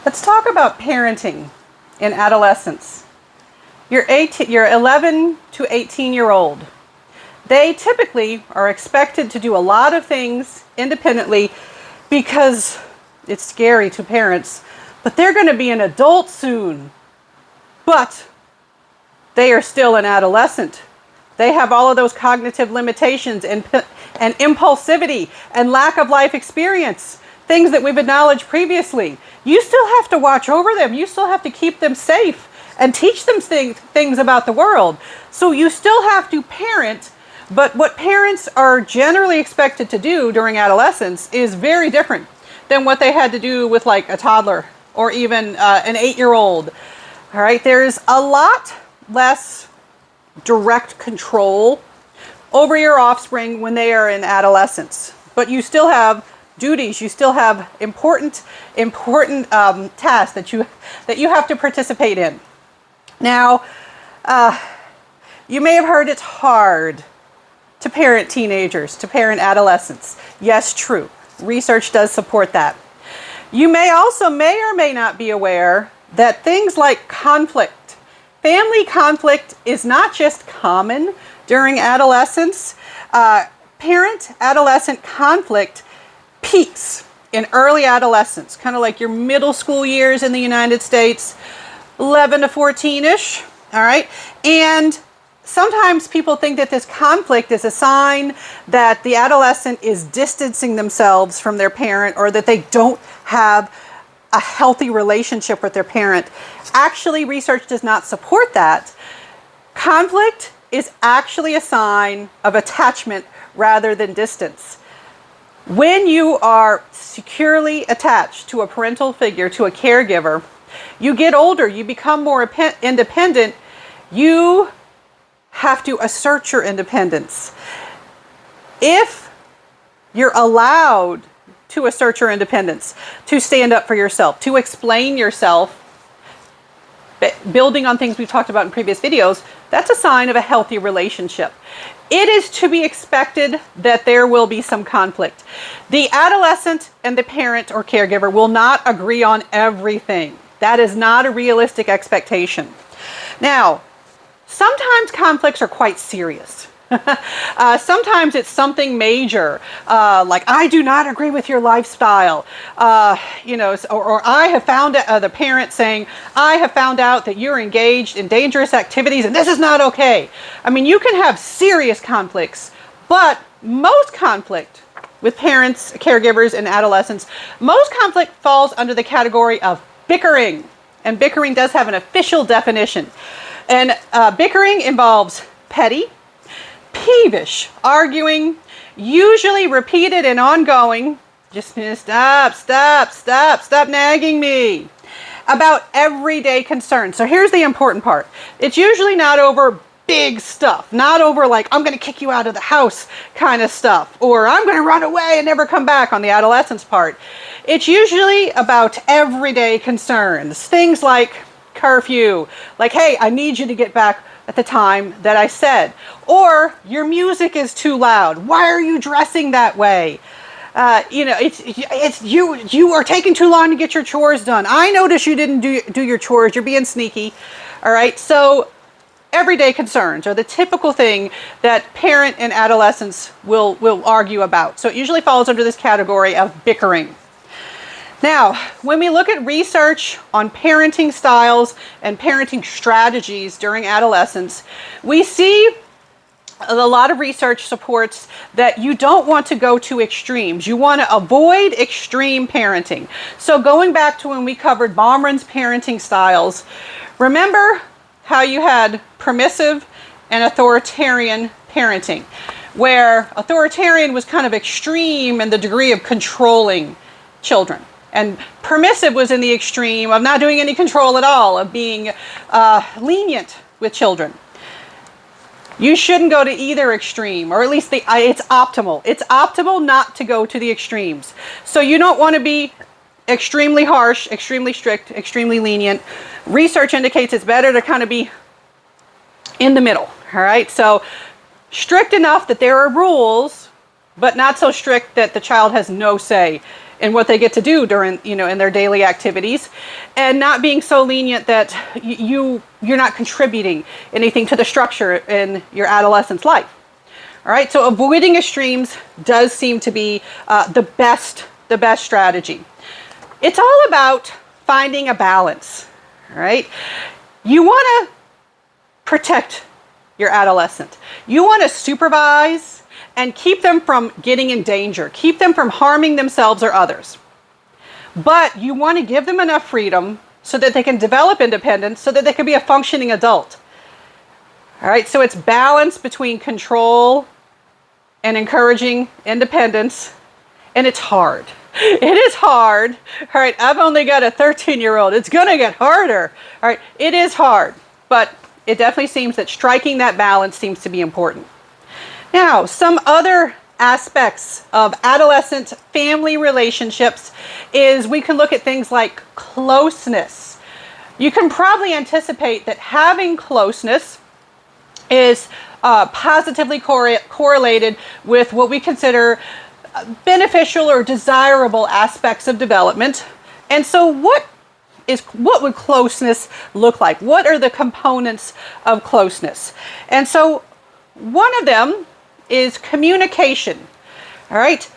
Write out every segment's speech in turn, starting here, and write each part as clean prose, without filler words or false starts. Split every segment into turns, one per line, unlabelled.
Let's talk about parenting in adolescence. Your 11 to 18-year-old. They typically are expected to do a lot of things independently because it's scary to parents, but they're going to be an adult soon. But they are still an adolescent. They have all of those cognitive limitations and impulsivity and lack of life experience. Things that we've acknowledged previously. You still have to watch over them. You still have to keep them safe and teach them things about the world. So you still have to parent, but what parents are generally expected to do during adolescence is very different than what they had to do with like a toddler or even an 8-year-old. All right, there's a lot less direct control over your offspring when they are in adolescence, but you still have duties, you still have important tasks that you have to participate in. Now, you may have heard it's hard to parent teenagers, to parent adolescents. Yes, true. Research does support that. You may or may not be aware that things like conflict, family conflict is not just common during adolescence. Parent-adolescent conflict peaks in early adolescence, kind of like your middle school years in the United States, 11 to 14-ish, all right? And sometimes people think that this conflict is a sign that the adolescent is distancing themselves from their parent or that they don't have a healthy relationship with their parent. Actually, research does not support that. Conflict is actually a sign of attachment rather than distance. When you are securely attached to a parental figure, to a caregiver, you get older, you become more independent, you have to assert your independence. If you're allowed to assert your independence, to stand up for yourself, to explain yourself, building on things we've talked about in previous videos, that's a sign of a healthy relationship. It is to be expected that there will be some conflict. The adolescent and the parent or caregiver will not agree on everything. That is not a realistic expectation. Now, sometimes conflicts are quite serious. Sometimes it's something major, like I do not agree with your lifestyle, or I have found the parent saying, I have found out that you're engaged in dangerous activities and this is not okay. I mean, you can have serious conflicts, but most conflict with parents, caregivers, and adolescents, most conflict falls under the category of bickering, and bickering does have an official definition. And bickering involves petty, peevish arguing, usually repeated and ongoing, just stop nagging me, about everyday concerns. So here's the important part. It's usually not over big stuff, not over like, I'm going to kick you out of the house kind of stuff, or I'm going to run away and never come back on the adolescence part. It's usually about everyday concerns, things like curfew, like, hey, I need you to get back at the time that I said, or your music is too loud. Why are you dressing that way? It's you are taking too long to get your chores done. I notice you didn't do your chores. You're being sneaky. All right. So everyday concerns are the typical thing that parent and adolescents will argue about. So it usually falls under this category of bickering. Now, when we look at research on parenting styles and parenting strategies during adolescence, we see a lot of research supports that you don't want to go to extremes. You want to avoid extreme parenting. So going back to when we covered Baumann's parenting styles, remember how you had permissive and authoritarian parenting, where authoritarian was kind of extreme in the degree of controlling children. And permissive was in the extreme of not doing any control at all, of being lenient with children. You shouldn't go to either extreme, or at least it's optimal. It's optimal not to go to the extremes. So you don't want to be extremely harsh, extremely strict, extremely lenient. Research indicates it's better to kind of be in the middle, all right? So strict enough that there are rules, but not so strict that the child has no say in what they get to do during, in their daily activities, and not being so lenient that you're not contributing anything to the structure in your adolescent's life. All right, so avoiding extremes does seem to be the best strategy. It's all about finding a balance. All right, you want to protect your adolescent. You want to supervise and keep them from getting in danger, keep them from harming themselves or others. But you want to give them enough freedom so that they can develop independence, so that they can be a functioning adult. All right, so it's balance between control and encouraging independence, and it's hard. It is hard. All right, I've only got a 13-year-old. It's going to get harder. All right, it is hard, but it definitely seems that striking that balance seems to be important. Now, some other aspects of adolescent family relationships is we can look at things like closeness. You can probably anticipate that having closeness is positively correlated with what we consider beneficial or desirable aspects of development. And so what would closeness look like? What are the components of closeness? And so one of them is communication. All right.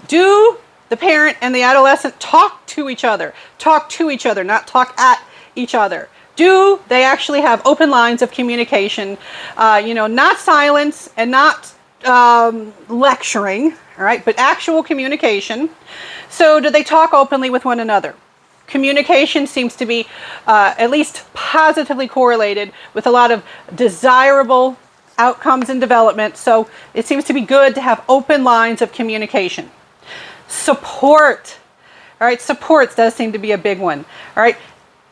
Do the parent and the adolescent talk to each other? Talk to each other, not talk at each other. Do they actually have open lines of communication? Not silence and not lecturing, all right, but actual communication. So do they talk openly with one another? Communication seems to be at least positively correlated with a lot of desirable outcomes in development. So it seems to be good to have open lines of communication. Support. All right, support does seem to be a big one. All right,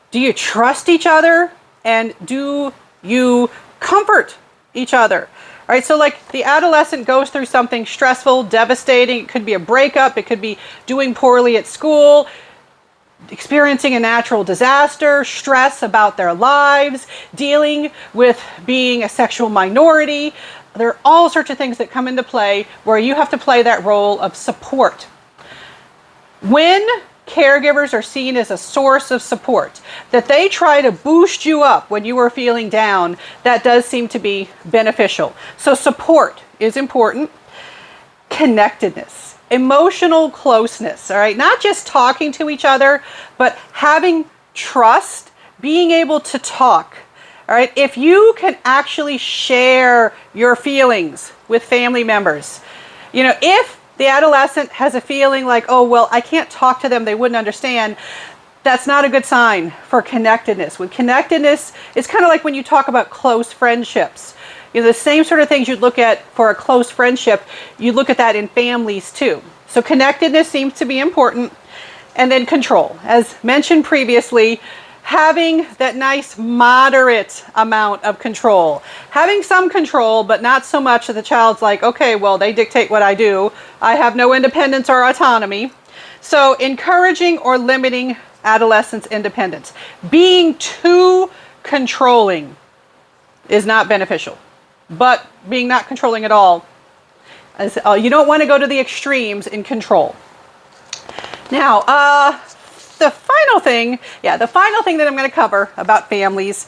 do you trust each other, and do you comfort each other? All right, so like the adolescent goes through something stressful, devastating. It could be a breakup. It could be doing poorly at school, experiencing a natural disaster, stress about their lives, dealing with being a sexual minority. There are all sorts of things that come into play where you have to play that role of support. When caregivers are seen as a source of support, that they try to boost you up when you are feeling down, that does seem to be beneficial. So support is important. Connectedness, emotional closeness, all right? Not just talking to each other, but having trust, being able to talk, all right? If you can actually share your feelings with family members, if the adolescent has a feeling like, oh, well, I can't talk to them, they wouldn't understand, that's not a good sign for connectedness. With connectedness, it's kind of like when you talk about close friendships. The same sort of things you'd look at for a close friendship, you look at that in families too. So connectedness seems to be important. And then control. As mentioned previously, having that nice moderate amount of control. Having some control, but not so much that the child's like, okay, well, they dictate what I do. I have no independence or autonomy. So encouraging or limiting adolescents' independence. Being too controlling is not beneficial. But being not controlling at all, you don't want to go to the extremes in control. Now, the final thing that I'm going to cover about families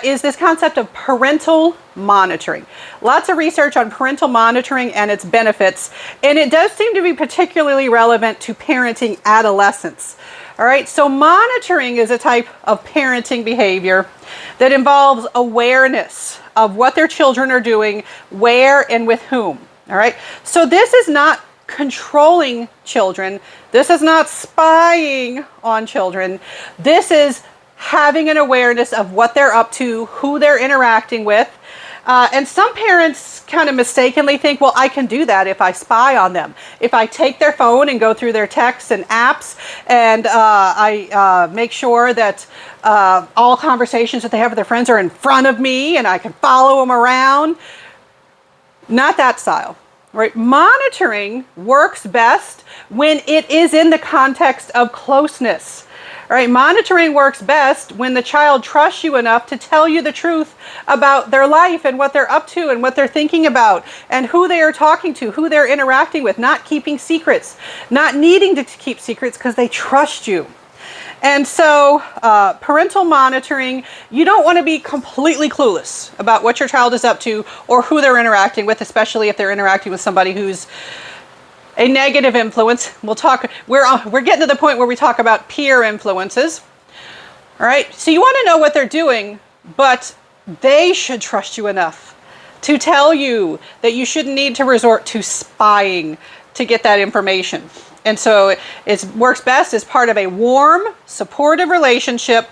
is this concept of parental monitoring. Lots of research on parental monitoring and its benefits, and it does seem to be particularly relevant to parenting adolescents. All right, so monitoring is a type of parenting behavior that involves awareness of what their children are doing, where and with whom. All right, so this is not controlling children. This is not spying on children. This is having an awareness of what they're up to, who they're interacting with. And some parents kind of mistakenly think, well, I can do that if I spy on them. If I take their phone and go through their texts and apps, and I make sure that all conversations that they have with their friends are in front of me and I can follow them around. Not that style. Right? Monitoring works best when it is in the context of closeness. All right, monitoring works best when the child trusts you enough to tell you the truth about their life and what they're up to and what they're thinking about and who they are talking to, who they're interacting with, not keeping secrets, not needing to keep secrets because they trust you. And so parental monitoring, you don't want to be completely clueless about what your child is up to or who they're interacting with, especially if they're interacting with somebody who's a negative influence. We're getting to the point where we talk about peer influences. All right, so you want to know what they're doing, but they should trust you enough to tell you that you shouldn't need to resort to spying to get that information. And so it works best as part of a warm, supportive relationship,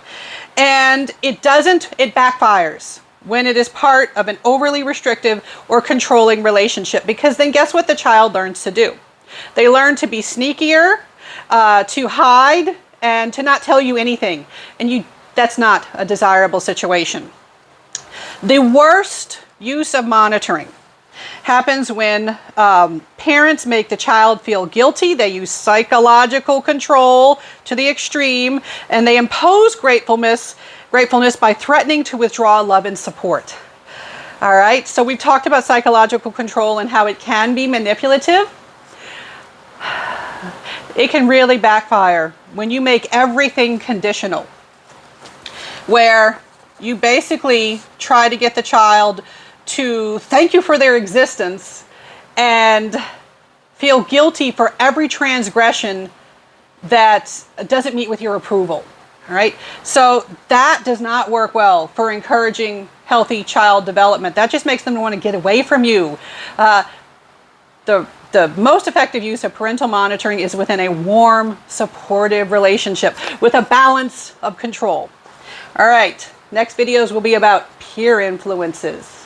and it backfires when it is part of an overly restrictive or controlling relationship, because then guess what the child learns to do? They learn to be sneakier, to hide, and to not tell you anything. And that's not a desirable situation. The worst use of monitoring happens when parents make the child feel guilty. They use psychological control to the extreme, and they impose gratefulness by threatening to withdraw love and support. All right, so we've talked about psychological control and how it can be manipulative. It can really backfire when you make everything conditional, where you basically try to get the child to thank you for their existence and feel guilty for every transgression that doesn't meet with your approval. All right, so that does not work well for encouraging healthy child development. That just makes them want to get away from you. The most effective use of parental monitoring is within a warm, supportive relationship with a balance of control. All right, next videos will be about peer influences.